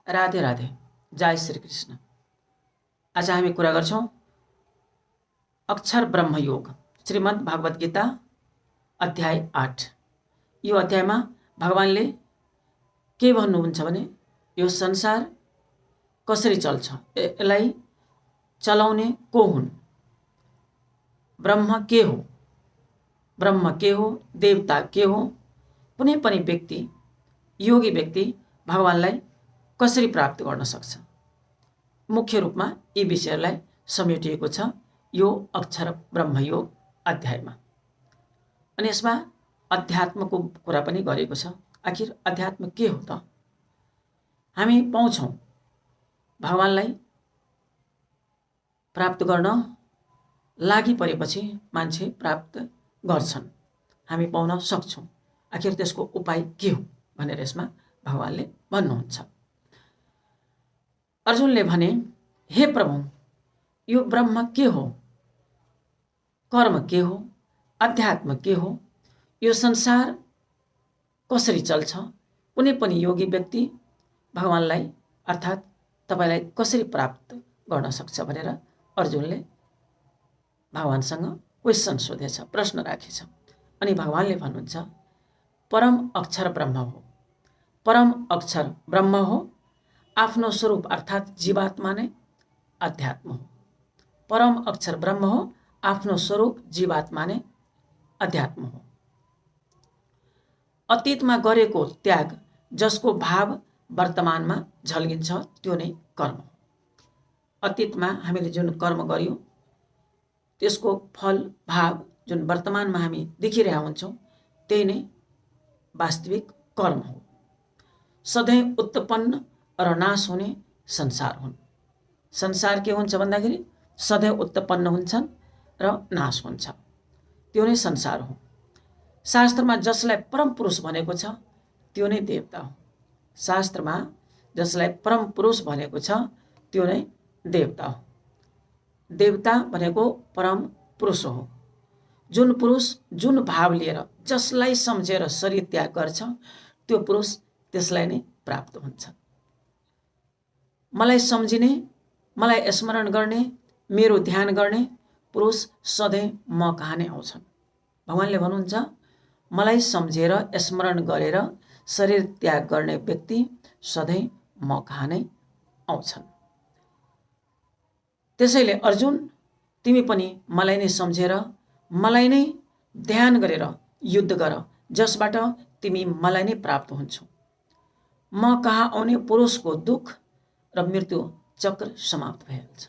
राधे राधे। जय श्री कृष्ण। आज हामी कुरा गर्छौं अक्षर ब्रह्मयोग श्रीमद् भागवत गीता अध्याय 8। यो अध्यायमा भगवानले के भन्नुहुन्छ भने यो संसार कसरी चल्छ, यसलाई चलाउने को हुन्, ब्रह्म के हो, देवता के हो, कुनै पनि व्यक्ति, योगी व्यक्ति भगवानलाई कसरी प्राप्त गर्न सक्छ। मुख्य रूपमा यी विषयहरूलाई समेटिएको छ यो अक्षर ब्रह्मयोग अध्यायमा। अनि यसमा अध्यात्मको कुरा पनि गरेको छ। आखिर अध्यात्म के हो त? हामी पाउँछौं भगवानलाई प्राप्त गर्न लागि परेपछि मान्छे प्राप्त गर्छन्, हामी पाउन सक्छौं। आखिर त्यसको उपाय के हो भनेर यसमा भगवानले भन्नुहुन्छ। अर्जुनले भने, हे प्रभु, यो ब्रह्म के हो, कर्म के हो, अध्यात्म के हो, यो संसार कसरी चल्छ, कुनै पनि योगी व्यक्ति भगवानलाई अर्थात् तपाईलाई कसरी प्राप्त गर्न सक्छ भनेर अर्जुनले भगवानसँग क्वेशन सोधेछ, प्रश्न राखेछ। अनि भगवानले भन्नुहुन्छ परम अक्षर ब्रह्म हो, परम अक्षर ब्रह्म हो, आफ्नो स्वरूप अर्थात् जीवात्मा नै अध्यात्म हो। परम अक्षर ब्रह्म हो, आफ्नो स्वरूप जीवात्मा नै अध्यात्म हो। अतीतमा गरेको त्याग जसको भाव वर्तमानमा झल्किन्छ त्यो नै कर्म हो। अतीतमा हामीले जुन कर्म गर्यौं त्यसको फल भाव जुन वर्तमानमा हामी देखिरहेका हुन्छौं त्यही नै वास्तविक कर्म हो। सधैँ उत्पन्न र नाश हुने संसार हुन्। संसार के हुन्छ भन्दाखेरि सधैँ उत्पन्न हुन्छन् र नाश हुन्छ, त्यो नै संसार हो। शास्त्रमा जसलाई परम पुरुष भनेको छ त्यो नै देवता हो। शास्त्रमा जसलाई परम पुरुष भनेको छ त्यो नै देवता हो। देवता भनेको परम पुरुष हो। जुन पुरुष जुन भाव लिएर जसलाई सम्झेर शरीर त्याग गर्छ त्यो पुरुष त्यसलाई नै प्राप्त हुन्छ। मलाई सम्झिने, मलाई स्मरण गर्ने, मेरो ध्यान गर्ने पुरुष सधैँ म कहाँ नै आउँछन्। भगवानले भन्नुहुन्छ मलाई सम्झेर स्मरण गरेर शरीर त्याग गर्ने व्यक्ति सधैँ म कहाँ नै आउँछन्। त्यसैले अर्जुन, तिमी पनि मलाई नै सम्झेर मलाई नै ध्यान गरेर युद्ध गर, जसबाट तिमी मलाई नै प्राप्त हुन्छौ। म कहाँ आउने पुरुषको दुख र मृत्यु चक्र समाप्त भइहाल्छ।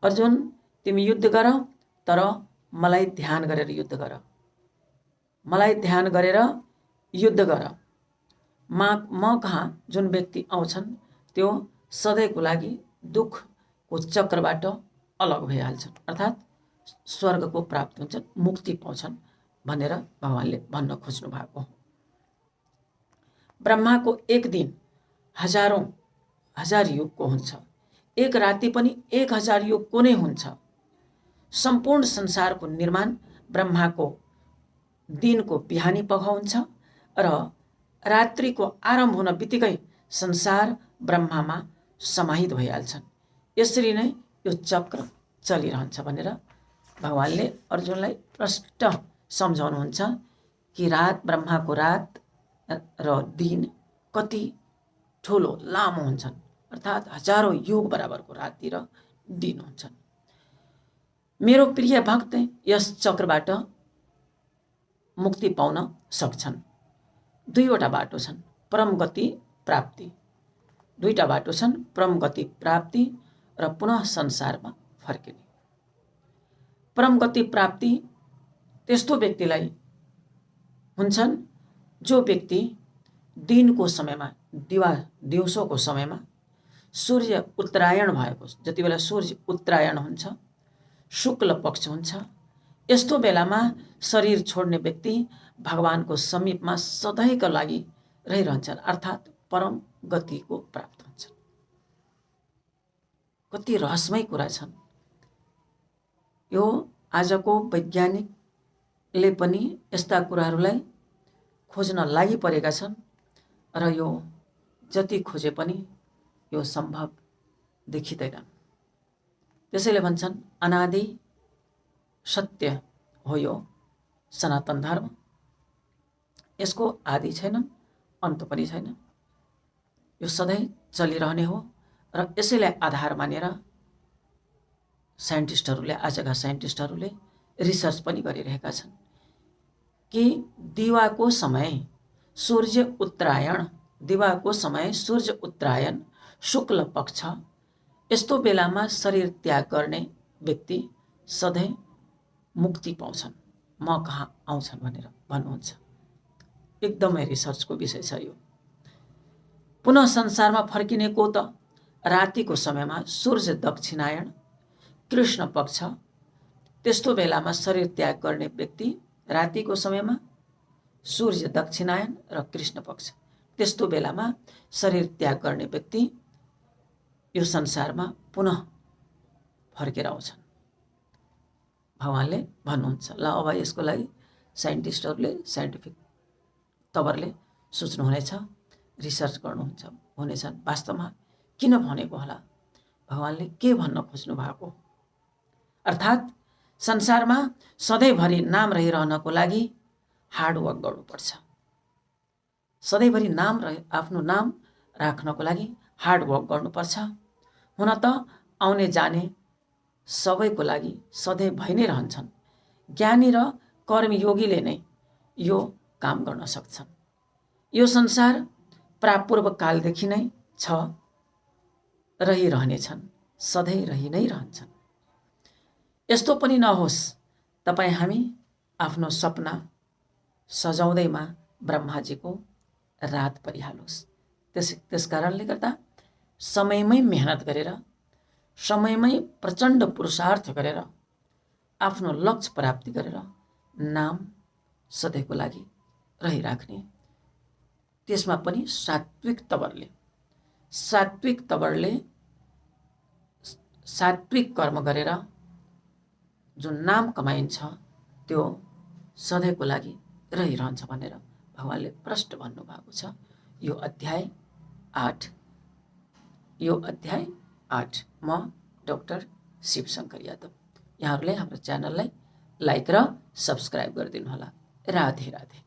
अर्जुन, तिमी युद्ध गर, तर मलाई ध्यान गरेर युद्ध गर, मलाई ध्यान गरेर युद्ध गर। म कहाँ जुन व्यक्ति आउँछन् त्यो सधैँको लागि दुखको चक्रबाट अलग भइहाल्छन्, अर्थात् स्वर्गको प्राप्त हुन्छन्, मुक्ति पाउँछन् भनेर भगवानले भन्न खोज्नु भएको हो। ब्रह्माको एक दिन हजार युगको हुन्छ, एक राति पनि 1000 युगको नै हुन्छ। सम्पूर्ण संसारको निर्माण ब्रह्माको दिनको बिहानी पख हुन्छ र रात्रिको आरम्भ हुन बित्तिकै संसार ब्रह्मामा समाहित भइहाल्छन्। यसरी नै यो चक्र चलिरहन्छ भनेर भगवानले अर्जुनलाई प्रष्ट सम्झाउनुहुन्छ कि ब्रह्माको रात र दिन कति ठुलो लामो हुन्छन्, अर्थात् हजारौं युग बराबरको राति र दिन हुन्छन्। मेरो प्रिय भक्त यस चक्रबाट मुक्ति पाउन सक्छन्। दुईवटा बाटो छन्, परम गति प्राप्ति। दुईटा बाटो छन्, परम गति प्राप्ति र पुनः संसारमा फर्किने। परम गति प्राप्ति त्यस्तो व्यक्तिलाई हुन्छन् जो व्यक्ति दिनको समयमा, दिउँसोको समयमा सूर्य उत्तरायण भएको, जति बेला सूर्य उत्तरायण हुन्छ, शुक्ल पक्ष हुन्छ, यस्तो बेलामा शरीर छोड्ने व्यक्ति भगवानको समीपमा सधैँका लागि रहिरहन्छन्, अर्थात् परम गतिको प्राप्त हुन्छन्। कति रहस्यमय कुरा छन्। यो आजको वैज्ञानिकले पनि यस्ता कुराहरूलाई खोज्न लागि परेका छन् र यो जति खोजे पनि यो सम्भव देखिँदैन। त्यसैले भन्छन् अनादि सत्य हो यो सनातन धर्म, यसको आदि छैन, अन्त पनि छैन, यो सधैँ चलिरहने हो। र यसैलाई आधार मानेर साइन्टिस्टहरूले, आजका साइन्टिस्टहरूले रिसर्च पनि गरिरहेका छन् कि दिवाको समय सूर्य उत्तरायण, दिवाको समय सूर्य उत्तरायण शुक्ल पक्ष, यस्तो बेलामा शरीर त्याग गर्ने व्यक्ति सधैँ मुक्ति पाउँछन्, म कहाँ आउँछन् भनेर भन्नुहुन्छ। एकदमै रिसर्चको विषय छ यो। पुनः संसारमा फर्किने को त रातिको समयमा सूर्य दक्षिणायण कृष्ण पक्ष, त्यस्तो बेलामा शरीर त्याग गर्ने व्यक्ति रातिको समयमा सूर्य दक्षिणायन र कृष्ण पक्ष, त्यस्तो बेलामा शरीर त्याग गर्ने व्यक्ति यो संसारमा पुनः फर्केर आउँछन् भगवानले भन्नुहुन्छ। ल अब यसको लागि साइन्टिस्टहरूले साइन्टिफिक तवरले सोच्नुहुनेछ, रिसर्च गर्नुहुन्छ हुनेछन्। वास्तवमा किन भनेको होला, भगवानले के भन्न खोज्नु भएको? अर्थात् संसारमा सधैँभरि नाम रहिरहनको लागि हार्डवर्क गर्नुपर्छ। सधैँभरि आफ्नो नाम राख्नको लागि हार्डवर्क गर्नुपर्छ। हुन त आउने जाने सबैको लागि सधैँ भइ नै रहन्छन्। ज्ञानी र कर्मयोगीले नै यो काम गर्न सक्छन्। यो संसार प्रापूर्व कालदेखि नै छ, रहिरहनेछन्, सधैँ रहि नै रहन्छन्। यस्तो पनि नहोस् तपाईँ हामी आफ्नो सपना सजाउँदैमा ब्रह्माजीको रात परिहालोस्। त्यस कारणले गर्दा समयमै मेहनत गरेर, समयमै प्रचण्ड पुरुषार्थ गरेर आफ्नो लक्ष्य प्राप्ति गरेर नाम सधैँको लागि रहिराख्ने, त्यसमा पनि सात्विक कर्म गरेर जुन नाम कमाइन्छ त्यो सधैँको लागि रहिरहन्छ भनेर भगवानले प्रष्ट भन्नुभएको छ। यो अध्याय 8 म डाक्टर शिवशंकर यादव। यहाँहरूले हाम्रो च्यानललाई लाइक र सब्स्क्राइब गरिदिनु होला। राधे राधे।